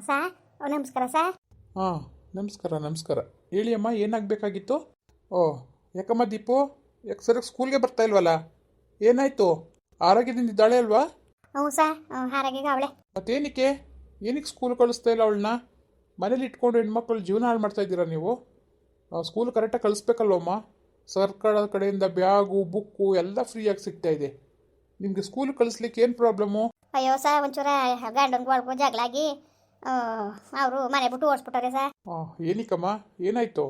ಸಾ ನಮಸ್ಕಾರ ಸಾ. ಹಾಂ, ನಮಸ್ಕಾರ ನಮಸ್ಕಾರ. ಹೇಳಿ ಅಮ್ಮ, ಏನಾಗಬೇಕಾಗಿತ್ತು? ಓ, ಯಾಕಮ್ಮ ದೀಪು, ಯಾಕೆ ಸರಿಯಾಗಿ ಸ್ಕೂಲ್ಗೆ ಬರ್ತಾ ಇಲ್ವಲ್ಲ? ಏನಾಯಿತು? ಆರೋಗ್ಯದಿಂದ ಇದ್ದಾಳೆ ಅಲ್ವಾ? ಹ್ಞೂ ಸಾ, ಹಾರಾಗಿಗ ಅವಳೆ. ಮತ್ತೇನಕ್ಕೆ ಏನಕ್ಕೆ ಸ್ಕೂಲ್ ಕಳಿಸ್ತಾ ಇಲ್ಲ ಅವಳನ್ನ? ಮನೇಲಿ ಇಟ್ಕೊಂಡು ಹೆಣ್ಮಕ್ಳು ಜೀವನ ಹಾಳು ಮಾಡ್ತಾ ಇದ್ದೀರಾ ನೀವು? ಸ್ಕೂಲ್ ಕರೆಕ್ಟಾಗಿ ಕಳಿಸ್ಬೇಕಲ್ವಮ್ಮ? ಸರ್ಕಾರದ ಕಡೆಯಿಂದ ಬ್ಯಾಗು ಬುಕ್ಕು ಎಲ್ಲ ಫ್ರೀಯಾಗಿ ಸಿಗ್ತಾ ಇದೆ. ನಿಮಗೆ ಸ್ಕೂಲ್ ಕಳಿಸ್ಲಿಕ್ಕೆ ಏನು ಪ್ರಾಬ್ಲಮ್ಮು? ಅಯ್ಯೋ ಸಾ, ಒಂಚೂರ ಗಂಡನ್ಗೆ ಒಳಗೂ ಜಗಳಾಗಿ ಅವರು ಮನೆ ಬಿಟ್ಟು ಓಡಿಸ್ಬಿಟ್ಟವ್ರೆ ಸಾ. ಏನಕ್ಕಮ್ಮ, ಏನಾಯಿತು?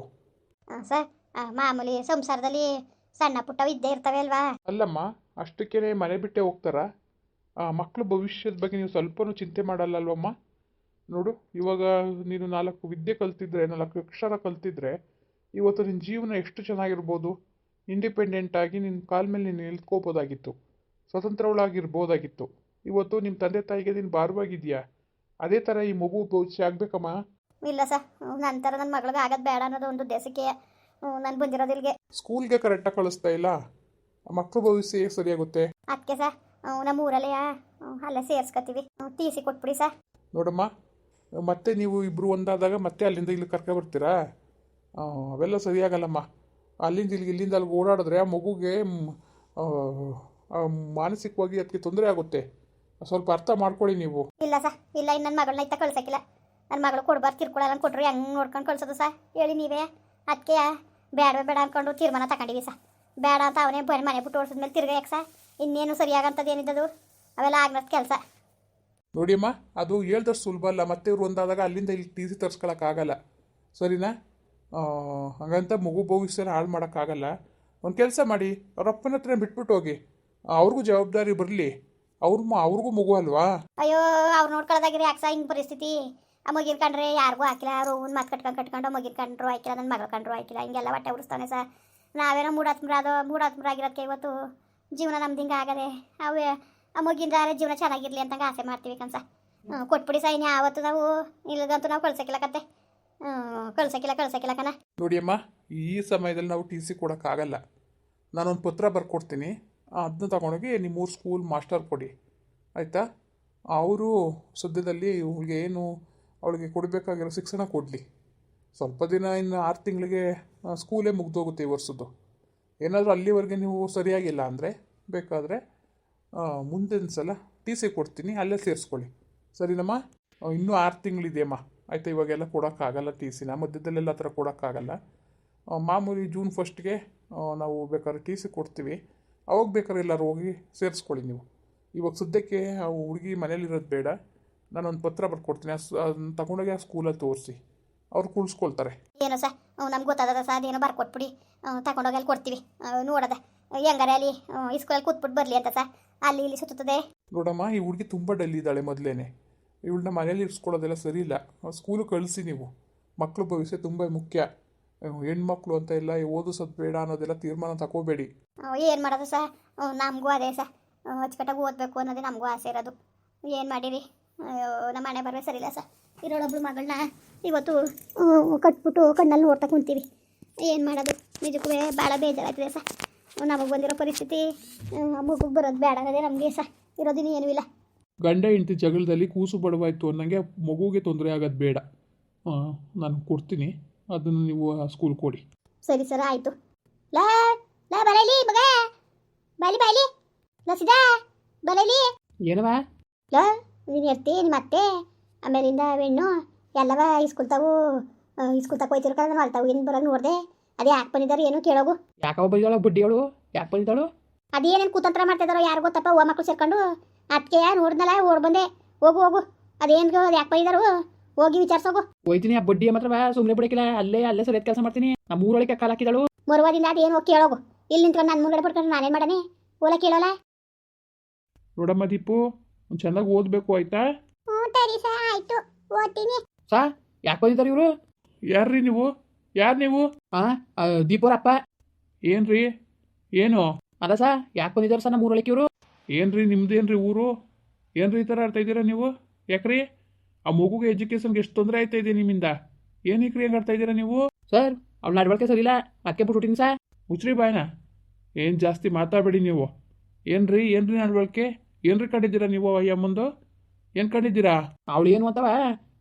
ಸರ್, ಮಾಮೂಲಿ ಸಂಸಾರದಲ್ಲಿ ಸಣ್ಣ ಪುಟ್ಟವು ಇದ್ದೇ ಇರ್ತವೆ ಅಲ್ವಾ? ಅಲ್ಲಮ್ಮ, ಅಷ್ಟಕ್ಕೇ ಮನೆ ಬಿಟ್ಟೇ ಹೋಗ್ತಾರಾ? ಮಕ್ಕಳು ಭವಿಷ್ಯದ ಬಗ್ಗೆ ನೀವು ಸ್ವಲ್ಪನೂ ಚಿಂತೆ ಮಾಡಲ್ಲ ಅಲ್ವಮ್ಮ? ನೋಡು, ಇವಾಗ ನೀನು 4 ವಿದ್ಯೆ ಕಲ್ತಿದ್ರೆ, 4 ಅಕ್ಷರ ಕಲ್ತಿದ್ರೆ ಇವತ್ತು ನಿನ್ನ ಜೀವನ ಎಷ್ಟು ಚೆನ್ನಾಗಿರ್ಬೋದು. ಇಂಡಿಪೆಂಡೆಂಟಾಗಿ ನಿನ್ನ ಕಾಲ ಮೇಲೆ ನೀನು ನಿಲ್ತ್ಕೋಬೋದಾಗಿತ್ತು, ಸ್ವತಂತ್ರಗಳಾಗಿರ್ಬೋದಾಗಿತ್ತು. ಇವತ್ತು ನಿಮ್ಮ ತಂದೆ ತಾಯಿಗೆ ನೀನು ಭಾರವಾಗಿದೆಯಾ? ಅದೇ ಥರ ಈ ಮಗು ಭವಿಷ್ಯ ಆಗಬೇಕಮ್ಮ. ಇಲ್ಲ ಸರ್, ನಂತರ ನನ್ನ ಮಗಳಿಗೆ ಆಗೋದು ಬೇಡ ಅನ್ನೋದು ಒಂದು ಉದ್ದೇಶಕ್ಕೆ ನಾನು ಬಂದಿರೋದಿಲ್ಗೆ. ಸ್ಕೂಲ್ಗೆ ಕರೆಕ್ಟಾಗಿ ಕಳಿಸ್ತಾ ಇಲ್ಲ, ಮಕ್ಕಳು ಭವಿಷ್ಯ ಹೇಗೆ ಸರಿಯಾಗುತ್ತೆ? ಅದಕ್ಕೆ ಸರ್, ನಮ್ಮ ಊರಲ್ಲೇ ಅಲ್ಲೇ ಸೇರಿಸ್ಕೊತೀವಿ. ಟಿ ಸಿ ಕೊಟ್ಬಿಡಿ ಸರ್. ನೋಡಮ್ಮ, ಮತ್ತೆ ನೀವು ಇಬ್ಬರು ಒಂದಾದಾಗ ಮತ್ತೆ ಅಲ್ಲಿಂದ ಇಲ್ಲಿ ಬರ್ತೀರಾ? ಅವೆಲ್ಲ ಸರಿಯಾಗಲ್ಲಮ್ಮ. ಅಲ್ಲಿಂದ ಇಲ್ಲಿಂದ ಅಲ್ಲಿಗೆ ಓಡಾಡಿದ್ರೆ ಆ ಮಗುಗೆ ಮಾನಸಿಕವಾಗಿ ಅದಕ್ಕೆ ತೊಂದರೆ ಆಗುತ್ತೆ. ಸ್ವಲ್ಪ ಅರ್ಥ ಮಾಡ್ಕೊಳ್ಳಿ ನೀವು. ಇಲ್ಲ ಸರ್, ಇಲ್ಲ, ಇನ್ನು ನನ್ನ ಮಗಳನ್ನ ಇತ್ತ ಕಳ್ಸೋಕ್ಕಿಲ್ಲ. ನನ್ನ ಮಗಳು ಕೊಡ್ಬಾರ್ದು, ಕಿರ್ಕೊಳಲ್ಲ ಕೊಟ್ರು ಹೆಂಗೆ ನೋಡ್ಕೊಂಡು ಕಳ್ಸೋದು ಸರ್ ಹೇಳಿ ನೀವೇ? ಅದಕ್ಕೆ ಬೇಡ ಅಂದ್ಕೊಂಡು ತೀರ್ಮಾನ ತಗೊಂಡಿವಿ ಸರ್. ಬೇಡ ಅಂತ ಅವನೇ ಬರೀ ಮನೆ ಬಿಟ್ಟು ಓಡಿಸಿದ್ಮೇಲೆ ತಿರ್ಗ ಯಾಕೆ ಸರ್? ಇನ್ನೇನು ಸರಿಯಾಗಂಥದ್ದು ಏನಿದ್ದದು ಅವೆಲ್ಲ ಆಗ್ನದ್ ಕೆಲಸ. ನೋಡಿಯಮ್ಮ, ಅದು ಹೇಳ್ದಷ್ಟು ಸುಲಭ ಅಲ್ಲ. ಮತ್ತೆ ಇವ್ರು ಒಂದಾದಾಗ ಅಲ್ಲಿಂದ ಇಲ್ಲಿ ಟಿ ಸಿ ತರ್ಸ್ಕೊಳಕ್ಕಾಗಲ್ಲ, ಸರಿನಾ? ಹಾಗಂತ ಮಗು ಭವಿಷ್ಯನ ಹಾಳು ಮಾಡೋಕ್ಕಾಗಲ್ಲ. ಒಂದು ಕೆಲಸ ಮಾಡಿ, ಅವ್ರ ಅಪ್ಪನ ಹತ್ರ ಬಿಟ್ಬಿಟ್ಟು ಹೋಗಿ. ಅವ್ರಿಗೂ ಜವಾಬ್ದಾರಿ ಬರಲಿ, ಅವ್ರಿಗೂ ಮಗು ಅಲ್ವಾ? ಅಯ್ಯೋ, ಅವ್ರು ನೋಡ್ಕೊಳ್ಳೋದಾಗಿರಿ ಯಾಕೆ ಸರ್ ಹಿಂಗೆ ಪರಿಸ್ಥಿತಿ? ಆ ಮಗಿನ ಕಂಡ್ರೆ ಯಾರಿಗೂ ಹಾಕಿಲ್ಲ. ಅವರು ಒಂದು ಮಾತು ಕಟ್ಕೊಂಡು ಮಗಿನ ಕಂಡ್ರು ಹಾಕಿಲ್ಲ, ನನ್ನ ಮಗಳ ಕಂಡ್ರು ಹಾಕಿಲ್ಲ. ಹಿಂಗೆಲ್ಲ ಹೊಟ್ಟೆ ಉಡಿಸ್ತಾನೆ ಸರ್. ನಾವೇನೋ ಮೂಡಾತ್ಮರಾಗಿರೋದಕ್ಕೆ ಇವತ್ತು ಜೀವನ ನಮ್ದು ಹಿಂಗೆ ಆಗದೆ. ಅವೇ ಆ ಮಗಿನ ಜೀವನ ಚೆನ್ನಾಗಿರಲಿ ಅಂತಂಗೆ ಆಸೆ ಮಾಡ್ತೀವಿ ಕನ್ಸ. ಕೊಟ್ಬಿಡಿ ಸರ್, ಇನ್ನು ಯಾವತ್ತು ನಾವು ಇಲ್ಲದಂತೂ ನಾವು ಕಳ್ಸೋಕ್ಕಿಲ್ಲ ಕತೆ. ಕಳ್ಸೋಕ್ಕಿಲ್ಲ ಕಣ. ನೋಡಿಯಮ್ಮ, ಈ ಸಮಯದಲ್ಲಿ ನಾವು ಟಿ ಸಿ ಕೊಡೋಕ್ಕಾಗಲ್ಲ. ನಾನೊಂದು ಪತ್ರ ಬರ್ಕೊಡ್ತೀನಿ, ಅದನ್ನ ತಗೊಂಡೋಗಿ ನಿಮ್ಮೂರು ಸ್ಕೂಲ್ ಮಾಸ್ಟರ್ ಕೊಡಿ, ಆಯಿತಾ? ಅವರು ಸದ್ಯದಲ್ಲಿ ಅವಳಿಗೆ ಕೊಡಬೇಕಾಗಿರೋ ಶಿಕ್ಷಣ ಕೊಡಲಿ. ಸ್ವಲ್ಪ ದಿನ, ಇನ್ನು 6 ತಿಂಗಳಿಗೆ ಸ್ಕೂಲೇ ಮುಗ್ದೋಗುತ್ತೆ ಈ ವರ್ಷದ್ದು. ಏನಾದರೂ ಅಲ್ಲಿವರೆಗೆ ನೀವು ಸರಿಯಾಗಿಲ್ಲ ಅಂದರೆ ಬೇಕಾದರೆ ಮುಂದಿನ ಸಲ ಟಿ ಸಿ ಕೊಡ್ತೀನಿ, ಅಲ್ಲೇ ಸೇರಿಸ್ಕೊಳ್ಳಿ, ಸರಿನಮ್ಮ? ಇನ್ನೂ 6 ತಿಂಗಳಿದೆಯಮ್ಮ, ಆಯಿತಾ? ಇವಾಗೆಲ್ಲ ಕೊಡೋಕ್ಕಾಗಲ್ಲ ಟಿ ಸಿನ, ಮಧ್ಯದಲ್ಲೆಲ್ಲ ಆ ಥರ ಕೊಡೋಕ್ಕಾಗಲ್ಲ. ಮಾಮೂಲಿ ಜೂನ್ 1ಗೆ ನಾವು ಬೇಕಾದ್ರೆ ಟಿ ಸಿ ಕೊಡ್ತೀವಿ. ಅವಾಗ ಬೇಕಾದ್ರೆ ಎಲ್ಲರೂ ಹೋಗಿ ಸೇರಿಸ್ಕೊಳ್ಳಿ ನೀವು. ಇವಾಗ ಸದ್ಯಕ್ಕೆ ಆ ಹುಡುಗಿ ಮನೇಲಿರೋದು ಬೇಡ. ನಾನೊಂದು ಪತ್ರ ಬರ್ಕೊಡ್ತೀನಿ, ಅದನ್ನ ತಗೊಂಡೋಗಿ ಆ ಸ್ಕೂಲಲ್ಲಿ ತೋರಿಸಿ, ಅವ್ರು ಕುಳಿಸ್ಕೊಳ್ತಾರೆ. ಏನೋ ಸರ್, ನಮ್ಗೆ ಗೊತ್ತಾದ ಸರ್, ಅದೇನೋ ಬರ್ಕೊಟ್ಬಿಡಿ, ತಗೊಂಡೋಗಿ ಅಲ್ಲಿ ಕೊಡ್ತೀವಿ. ನೋಡೋದ ಹೆಂಗಾರೆ ಅಲ್ಲಿ ಸ್ಕೂಲಲ್ಲಿ ಕೂತ್ಬಿಟ್ಟು ಬರಲಿ ಅಂತ ಸರ್. ಅಲ್ಲಿ ಇಲ್ಲಿ ಸುತ್ತದೆ. ನೋಡಮ್ಮ, ಈ ಹುಡುಗಿ ತುಂಬ ಡಲ್ ಇದ್ದಾಳೆ ಮೊದಲೇನೆ. ಇವಳನ್ನ ಮನೇಲಿ ಇರಿಸ್ಕೊಳ್ಳೋದೆಲ್ಲ ಸರಿ ಇಲ್ಲ. ಸ್ಕೂಲು ಕಳಿಸಿ ನೀವು. ಮಕ್ಕಳು ಭವಿಷ್ಯ ತುಂಬ ಮುಖ್ಯ. ಹೆಣ್ಮಕ್ಳು ಅಂತ ಇಲ್ಲ, ಓದಿಸೋದು ಬೇಡ ಅನ್ನೋದೆಲ್ಲ ತೀರ್ಮಾನ ತಗೋಬೇಡಿ. ಏನು ಮಾಡೋದು ಸರ್, ನಮಗೂ ಅದೇ ಸರ್, ಅಚ್ಚುಕಟ್ಟಾಗಿ ಓದಬೇಕು ಅನ್ನೋದೇ ನಮಗೂ ಆಸೆ ಇರೋದು. ಏನು ಮಾಡಿರಿ, ನಮ್ಮ ಮನೆ ಬರವೇ ಸರಿಯಿಲ್ಲ ಸರ್. ಇರೋಳೊಬ್ಳು ಮಗಳನ್ನ ಇವತ್ತು ಕಟ್ಬಿಟ್ಟು ಕಣ್ಣಲ್ಲಿ ನೋಡ್ತಾ ಕುಂತೀವಿ. ಏನು ಮಾಡೋದು, ನಿಜಕ್ಕೂ ಭಾಳ ಬೇಜಾರಾಗ್ತಿದೆ ಸರ್. ನಮಗೆ ಬಂದಿರೋ ಪರಿಸ್ಥಿತಿ ಮಗುಗೆ ಬರೋದು ಬೇಡ ಅನ್ನೋದೇ ನಮಗೆ ಸರ್. ಇರೋದಿನ ಏನೂ ಇಲ್ಲ. ಗಂಡ ಹೆಂಡತಿ ಜಗಳದಲ್ಲಿ ಕೂಸು ಬಡವಾಯಿತು ಅನ್ನಂಗೆ ಮಗುಗೆ ತೊಂದರೆ ಆಗೋದು ಬೇಡ. ನಾನು ಕೊಡ್ತೀನಿ, ಅದನ್ನು ನೀವು ಸ್ಕೂಲ್ ಕೊಡಿ. ಸರಿ ಸರ್, ಆಯಿತು. ಲಾ ಲಾ ಬರಲಿ ಮಗ, ಬಾಲಿ ಲಸಿದಾ ಬರಲಿ. ಏನವ ಲಾ ನೀನು ಎತ್ತಿ ನಿಮ್ಮ ಅತ್ತೆ ಆಮೇಲಿಂದ ಹೆಣ್ಣು ಎಲ್ಲವ ಇಸ್ಕೊಳ್ತಾವು ಹೋಯ್ತಿರ್ಕ ನಾನು ಹೊಲ್ತಾವು ಏನು ಬರೋದು ನೋಡಿದೆ. ಅದೇ ಯಾಕೆ ಬಂದಿದ್ದಾರೆ ಏನೋ ಕೇಳೋಗು. ಯಾಕವ ಬಂದಿದ್ದಾಳು ಬುಡ್ಡಿಯವಳು? ಯಾಕೆ ಬಂದಿದ್ದಾಳು? ಅದೇನೇನು ಕೂತಂತ್ರ ಮಾಡ್ತಿದ್ದಾರೋ ಯಾರು ಗೊತ್ತಪ್ಪ. ಓ ಮಕ್ಕಳು ಸೇರ್ಕೊಂಡು ಅದಕ್ಕೆ ನೋಡಿದ್ನಲ್ಲ ಓಡ್ ಬಂದೆ. ಹೋಗು ಅದೇನು ಅದು ಯಾಕೆ ಬಂದಿದ್ದಾರು, ಹೋಗಿ ವಿಚಾರಿಸೋಗು. ಹೋಯ್ತೀನಿ. ಆ ಬಡ್ಡಿ ಮಾತ್ರ ಸುಮ್ಮನೆ ಬಿಡಕ್ಕಿಲ್ಲ, ಅಲ್ಲೇ ಸರಿಯಾದ ಕೆಲಸ ಮಾಡ್ತೀನಿ. ಆ ಮೂರೊಳಗೆ ಕಾಲು ಹಾಕಿದಳು. ಮರುವಾದಿಂದ ಅದೇನು ಹೋಗಿ ಕೇಳೋಗು. ಇಲ್ಲಿ ನಿಂತ್ಕೊಂಡು ನನ್ನ ಮುಂಗಡೆ ಪಡ್ಕೊಂಡು ನಾನೇನು ಮಾಡನೆ? ಓಲ ಕೇಳೋಲ್ಲ. ನೋಡಮ್ಮ ದೀಪು, ಚೆನ್ನಾಗಿ ಓದಬೇಕು, ಆಯ್ತಾ? ಸರಿ ಸರ್, ಆಯಿತು, ಓದ್ತೀನಿ. ಯಾಕೆ ಬಂದಿದ್ದಾರೆ ಇವರು? ಯಾರ್ರೀ ನೀವು? ಯಾರು ನೀವು? ದೀಪೋರಪ್ಪ. ಏನ್ರಿ? ಏನು? ಅಲ್ಲ ಯಾಕೆ ಬಂದಿದ್ದಾರೆ ನಮ್ಮ ಮೂರೊಳಗೆ ಇವರು? ಏನ್ರಿ ನಿಮ್ದೇನ್ರಿ ಊರು? ಏನ್ರಿ ಈ ಥರ ಆಡ್ತಾ ಇದ್ದೀರಾ ನೀವು? ಯಾಕ್ರಿ? ಆ ಮಗುಗೆ ಎಜುಕೇಷನ್ಗೆ ಎಷ್ಟು ತೊಂದರೆ ಆಯ್ತಾ ಇದೆ ನಿಮ್ಮಿಂದ? ಏನಕ್ಕೆ ಹೆಂಗೆ ಆಡ್ತಾ ಇದ್ದೀರಾ ನೀವು? ಸರ್, ಅವ್ಳು ನಡ್ವಳಿಕೆ ಸರಿ ಇಲ್ಲ, ಅದಕ್ಕೆ ಬಿಟ್ಬಿಟ್ಟಿನಿ ಸರ್. ಮುಚ್ಚ್ರಿ ಬಾಯ್ನ, ಏನು ಜಾಸ್ತಿ ಮಾತಾಡಬೇಡಿ ನೀವು. ಏನ್ರಿ ನಡವಳಿಕೆ? ಏನ್ರಿ ಕಂಡಿದ್ದೀರಾ ನೀವು? ಅಯ್ಯಮ್ಮಂದು ಏನು ಕಂಡಿದ್ದೀರಾ? ಅವಳು ಏನು ಅಂತವ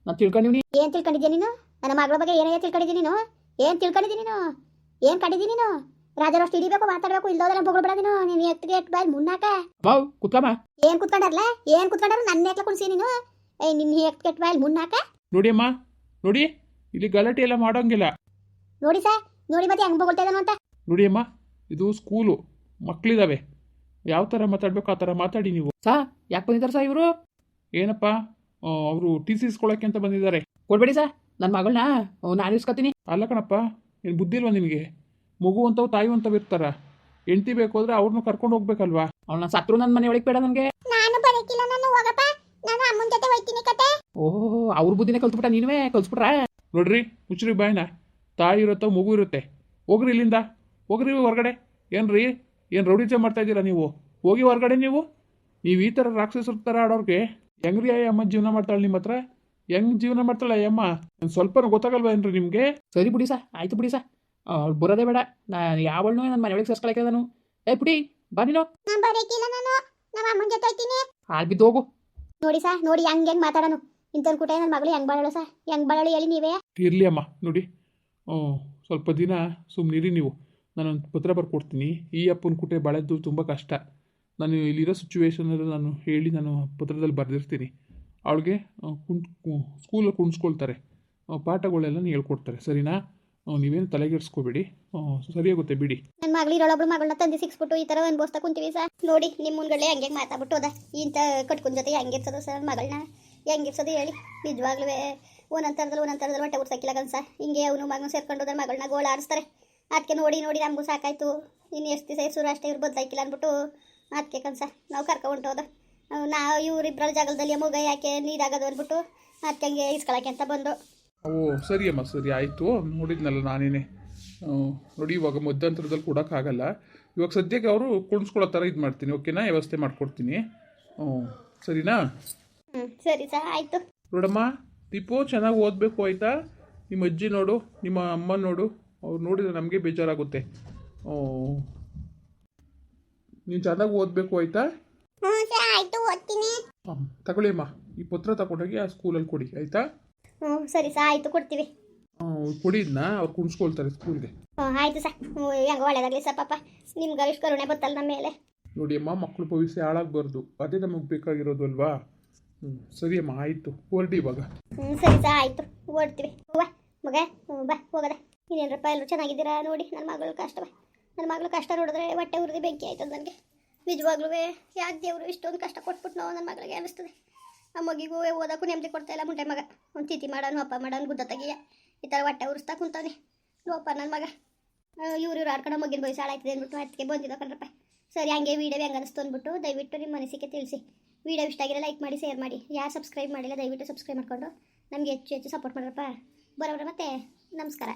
ನಾನು ತಿಳ್ಕೊಂಡಿವ್ನಿ. ಏನು ತಿಳ್ಕೊಂಡಿದ್ಯಾ ನೀನು? ನನ್ನ ಮಗಳ ಬಗ್ಗೆ ಏನೇ ತಿಳ್ಕೊಂಡಿದ್ದೀನಿ ನೀನು? ಏನು ತಿಳ್ಕೊಂಡಿದ್ದೀನಿ ನೀನು? ಏನು ಕಂಡಿದ್ದೀನಿ ನೀನು? ರಾಜರಷ್ಟು ಹಿಡಿಬೇಕು, ಮಾತಾಡಬೇಕು, ಇಲ್ದೋದೆಲ್ಲ ಬೊಗಳು ಬಿಡ ನೀನು ಎತ್ತಿಗೆ ಎಟ್ಟು ಬಾಯ್ ಮುನ್ನಾಕ. ಮಾವ್ ಕುತ್ಕಮ್ಮ. ಏನು ಕುತ್ಕೊಂಡಾರಲ್ಲ? ಏನು ಕುತ್ಕೊಂಡಾರ? ನನ್ನ ಎಟ್ಲ ಕುಣಿಸಿ ನೀನು? ನಿನ್ನ ಎತ್ತು ಕೆಟ್ಟು ಬಾಯ್ ಮುನ್ನಾಕ. ನೋಡಿ ಅಮ್ಮ, ನೋಡಿ ಇಲ್ಲಿ ಗಲಾಟೆ ಎಲ್ಲ ಮಾಡೋಂಗಿಲ್ಲ. ನೋಡಿ ಸರ್, ನೋಡಿ ಮತ್ತೆ ಹೆಂಗೆ ಬೊಗಳ್ತಾ ಇದ್ದಾನು ಅಂತ. ನೋಡಿ ಅಮ್ಮ, ಇದು ಸ್ಕೂಲು, ಮಕ್ಕಳಿದ್ದಾವೆ, ಯಾವ ಥರ ಮಾತಾಡಬೇಕು ಆ ಥರ ಮಾತಾಡಿ ನೀವು. ಸಾ ಯಾಕೆ ಬಂದಿದ್ದಾರೆ ಸಾ ಇವರು? ಏನಪ್ಪ, ಅವರು ಟಿ ಸಿ ಇಸ್ಕೊಳ್ಳೋಕ್ಕೆ ಅಂತ ಬಂದಿದ್ದಾರೆ. ಕೊಡ್ಬೇಡಿ ಸಾ, ನನ್ನ ಮಗಳನ್ನ ನಾನು ಇಸ್ಕೊತೀನಿ. ಅಲ್ಲ ಕಣಪ್ಪ, ಏನು ಬುದ್ಧಿ ಇಲ್ವಾ ನಿಮಗೆ? ಮಗು ಅಂತವು ತಾಯಿ ಅಂತವು ಇರ್ತಾರ. ಹೆಂಡ್ತಿ ಬೇಕು ಅಂದರೆ ಅವ್ರನ್ನ ಕರ್ಕೊಂಡು ಹೋಗ್ಬೇಕಲ್ವಾ? ಅವಳನ್ನ ಸತ್ರು ನನ್ನ ಮನೆ ಒಳಗೆ ಬೇಡ ನನಗೆ. ನಾನು ಬರಕಿಲ್ಲ, ನಾನು ಹೋಗಪ್ಪ, ನಾನು ಅಮ್ಮನ ಜೊತೆ ಹೋಗ್ತೀನಿ ಕತೆ. ಓಹೋ, ಅವ್ರ ಬುದ್ಧಿನೇ ಕಲ್ತ್ಬಿಟ್ಟ, ನೀನುವೇ ಕಲ್ಸ್ಬಿಟ್ರ? ನೋಡ್ರಿ, ಮುಚ್ಚ್ರಿ ಬಾಯ್ನ. ತಾಯಿ ಇರುತ್ತೋ ಮಗು ಇರುತ್ತೆ. ಹೋಗ್ರಿ ಇಲ್ಲಿಂದ, ಹೋಗ್ರಿ ಹೊರಗಡೆ. ಏನ್ರಿ, ಏನು ರೌಡಿಜ ಮಾಡ್ತಾ ಇದ್ದೀರಾ ನೀವು? ಹೋಗಿ ಹೊರಗಡೆ ನೀವು ಈ ಥರ ರಾಕ್ಷಸರ ಥರ ಆಡೋರಿಗೆ ಹೆಂಗ್ರಿ ಅಮ್ಮ ಜೀವನ ಮಾಡ್ತಾಳೆ ನಿಮ್ಮ ಹತ್ರ? ಹೆಂಗೆ ಜೀವನ ಮಾಡ್ತಾಳೆ ಅಮ್ಮ? ಸ್ವಲ್ಪ ಗೊತ್ತಾಗಲ್ವಾ ಏನ್ರಿ ನಿಮಗೆ? ಸರಿ ಬಿಡಿ ಸಾ, ಆಯ್ತು ಬಿಡಿ ಸಾ, ಬರೋದೇ ಬೇಡ. ನಾನು ಯಾವಳನ್ನೂ ನನ್ನ ಮನೆ ಒಳಗೆ ಸೇರ್ಸ್ಕೊಳಕ್ಕೆ ನಾನು. ಏ ಬಿಡಿ, ಬಾ ನೀನು. ನಾನು ಬರಕಿಲ್ಲ, ನಾನು ನಮ್ಮ ಅಮ್ಮನ ಜೊತೆ ಹೋಗ್ತೀನಿ. ಹಾಳು ಬಿದ್ದು ಹೋಗು. ನೋಡಿ ಸಾ, ನೋಡಿ ಹೆಂಗೆ ಮಾತಾಡೋನು ಇಂಥವ್ನ ಕೂಟ. ನನ್ನ ಮಗಳು ಹೆಂಗೆ ಬಾಳೋಳು ಸಾ, ಹೆಂಗೆ ಬಾಳೋಳು ಹೇಳಿ ನೀವೇ. ಇರಲಿ ಅಮ್ಮ, ನೋಡಿ ಸ್ವಲ್ಪ ದಿನ ಸುಮ್ಮನಿರಿ ನೀವು. ನಾನೊಂದು ಪತ್ರ ಬರ್ಕೊಡ್ತೀನಿ. ಈ ಅಪ್ಪನ ಕುಟೆ ಬಾಳೋದು ತುಂಬ ಕಷ್ಟ. ನಾನು ಇಲ್ಲಿರೋ ಸಿಚುವೇಶನಲ್ಲಿ ನಾನು ಹೇಳಿ ನಾನು ಪತ್ರದಲ್ಲಿ ಬರೆದಿರ್ತೀನಿ. ಅವಳಿಗೆ ಸ್ಕೂಲಲ್ಲಿ ಕುಣಿಸ್ಕೊಳ್ತಾರೆ, ಪಾಠಗಳೆಲ್ಲ ಹೇಳ್ಕೊಡ್ತಾರೆ. ಸರಿನಾ? ನೀವೇನು ತಲೆಗೆಡ್ಸ್ಕೊಬೇಡಿ, ಸರಿಯಾಗುತ್ತೆ ಬಿಡಿ. ನನ್ನ ಮಗಳು ಇರೋಳೊಬ್ಳು ಮಗಳನ್ನ ತಂದು ಸಿಕ್ಸ್ಬಿಟ್ಟು ಈ ಥರ ಅನ್ಬೋಸ್ತಾ ಕುಂತೀವಿ ಸರ್. ನೋಡಿ ನಿಮ್ಮ ಮುಂದ್ಗಡೆ ಹೆಂಗೆ ಮಾತಾಡ್ಬಿಟ್ಟು ಹೋದ. ಇಂಥ ಕಟ್ಕೊಂಡ್ ಜೊತೆ ಹೆಂಗಿರ್ಸೋದು ಸರ್ ಮಗಳನ್ನ? ಹೆಂಗಿರ್ಸೋದು ಹೇಳಿ? ನಿಜವಾಗ್ಲೂ ಒಂದೊಂಥರದಲ್ಲಿ ಹೊಟ್ಟೆ ಉರ್ಸಕ್ಕಿಲ್ಲ ಕನ್ಸ. ಹಿಂಗೆ ಅವನು ಮಗನ ಸೇರ್ಕೊಂಡು ಹೋದ್ರೆ ಮಗಳನ್ನ ಗೋಳ ಆಡಿಸ್ತಾರೆ. ಅದಕ್ಕೆ ನೋಡಿ ನೋಡಿ ನಮಗೂ ಸಾಕಾಯ್ತು. ಇನ್ನು ಎಷ್ಟು ದಿವಸ ಇರ್ಸೂರು ಅಷ್ಟೇ, ಇವ್ರು ಬದಲಾಯ್ಕಿಲ್ಲ ಅಂದ್ಬಿಟ್ಟು ಅದಕ್ಕೆ ಕನ್ಸ ನಾವು ಕರ್ಕೊಂಡೋದ. ನಾವು ಇವರಿಬ್ಬರ ಜಾಗದಲ್ಲಿ ಮಗ ಯಾಕೆ ನೀರಾಗೋದು ಅಂದ್ಬಿಟ್ಟು ಅದಕ್ಕೆ ಹಂಗೆ ಇಸ್ಕೊಳಕ್ಕೆ ಅಂತ ಬಂದು. ಓ ಸರಿ ಅಮ್ಮ, ಸರಿ ಆಯಿತು. ನೋಡಿದ್ನಲ್ಲ ನಾನೇನೆ. ನೋಡಿ, ಇವಾಗ ಮಧ್ಯಂತರದಲ್ಲಿ ಕೊಡೋಕ್ಕಾಗಲ್ಲ. ಇವಾಗ ಸದ್ಯಕ್ಕೆ ಅವರು ಕುಣಿಸ್ಕೊಳ್ಳೋ ಥರ ಇದು ಮಾಡ್ತೀನಿ, ಓಕೆನಾ? ವ್ಯವಸ್ಥೆ ಮಾಡಿಕೊಡ್ತೀನಿ. ಸರಿನಾ? ಸರಿ ಸರ್, ಆಯಿತು. ನೋಡಮ್ಮ ದೀಪು, ಚೆನ್ನಾಗಿ ಓದಬೇಕು ಆಯಿತಾ? ನಿಮ್ಮ ಅಜ್ಜಿ ನೋಡು, ನಿಮ್ಮ ಅಮ್ಮ ನೋಡು, ಅವ್ರು ನೋಡಿದ್ರೆ ನಮಗೆ ಬೇಜಾರಾಗುತ್ತೆ. ನೀನು ಚೆನ್ನಾಗಿ ಓದಬೇಕು ಆಯಿತಾ? ಹ್ಞೂ ಸರ್, ಆಯಿತು, ಓದ್ತೀನಿ. ತಗೊಳ್ಳಿ ಅಮ್ಮ, ಈ ಪತ್ರ ತಗೊಂಡೋಗಿ ಆ ಸ್ಕೂಲಲ್ಲಿ ಕೊಡಿ ಆಯಿತಾ? ಹ್ಞೂ ಸರಿ ಸರ್, ಆಯಿತು, ಕೊಡ್ತೀವಿ. ಕೊಡಿದ್ನ ಅವ್ರು ಕುಣಿಸ್ಕೊಳ್ತಾರೆ ಸ್ಕೂಲ್ಗೆ. ಆಯಿತು ಸರ್, ಹೆಂಗೆ ಒಳ್ಳೇದಾಗಲಿ ಸರ್. ಪಾಪ ನಿಮ್ಗೆ ಇಷ್ಟು ಕರುಣೆ ಬತ್ತಲ್ಲ ನಮ್ಮ ಮೇಲೆ. ನೋಡಿ ಅಮ್ಮ, ಮಕ್ಕಳು ಭವಿಷ್ಯ ಹಾಳಾಗಬಾರ್ದು, ಅದೇ ನಮಗೆ ಬೇಕಾಗಿರೋದು ಅಲ್ವಾ? ಸರಿ ಅಮ್ಮ, ಆಯಿತು, ಹೊರಡಿ ಇವಾಗ. ಸರಿ ಸರ್, ಆಯಿತು, ಓಡ್ತೀವಿ. ಹೂವ ಮಗ, ಬಾ ಹೋಗದೆ. ಇನ್ನೇನಪ್ಪ, ಎಲ್ಲರೂ ಚೆನ್ನಾಗಿದ್ದೀರಾ? ನೋಡಿ ನನ್ನ ಮಗಳು ಕಷ್ಟ ನೋಡಿದ್ರೆ ಹೊಟ್ಟೆ ಉರಿದು ಬೆಂಕಿ ಆಯ್ತದ ನನಗೆ. ನಿಜವಾಗ್ಲೂ ಯಾಕೆ ದೇವರು ಇಷ್ಟೊಂದು ಕಷ್ಟ ಕೊಟ್ಬಿಟ್ಟು ನಾವು ನನ್ನ ಮಗಳಿಗೆ ಅನ್ನಿಸ್ತದೆ. ಆ ಮಗಿಗೂ ಓದೋಕ್ಕೂ ನೆಮ್ಮದಿ ಕೊಡ್ತಾ ಇಲ್ಲ. ಮುಂಟೆ ಮಗ ಒಂದು ತಿಥಿ ಮಾಡೋನು, ಅಪ್ಪ ಮಾಡೋನು, ಗುದ್ದ ತೆಗಿಯ ಈ ಥರ ಹೊಟ್ಟೆ ಉರಿಸ್ತಾ ಕುಂತಾನೆ ನೋಪ ನನ್ನ ಮಗ. ಇವ್ರು ಆಡ್ಕೊಂಡು ಮಗಿನ ಬಯಸ ಹಾಳಾಯ್ತದೆ ಅಂದ್ಬಿಟ್ಟು ಅದಕ್ಕೆ ಬಂದಿದ್ದೋ ಕಣ್ರಪ್ಪ. ಸರಿ, ಹಂಗೆ ವೀಡಿಯೋ ಹೆಂಗೆ ಅನಿಸ್ತು ಅಂದ್ಬಿಟ್ಟು ದಯವಿಟ್ಟು ನಿಮ್ಮ ಮನಸ್ಸಿಗೆ ತಿಳಿಸಿ. ವೀಡಿಯೋ ಇಷ್ಟ ಆಗಿರೋ ಲೈಕ್ ಮಾಡಿ, ಶೇರ್ ಮಾಡಿ. ಯಾರು ಸಬ್ಸ್ಕ್ರೈಬ್ ಮಾಡಿಲ್ಲ ದಯವಿಟ್ಟು ಸಬ್ಸ್ಕ್ರೈಬ್ ಮಾಡಿಕೊಂಡು ನಮಗೆ ಹೆಚ್ಚು ಹೆಚ್ಚು ಸಪೋರ್ಟ್ ಮಾಡ್ರಪ್ಪ. ಬರೋಬ್ರ ಮತ್ತೆ ನಮಸ್ಕಾರ.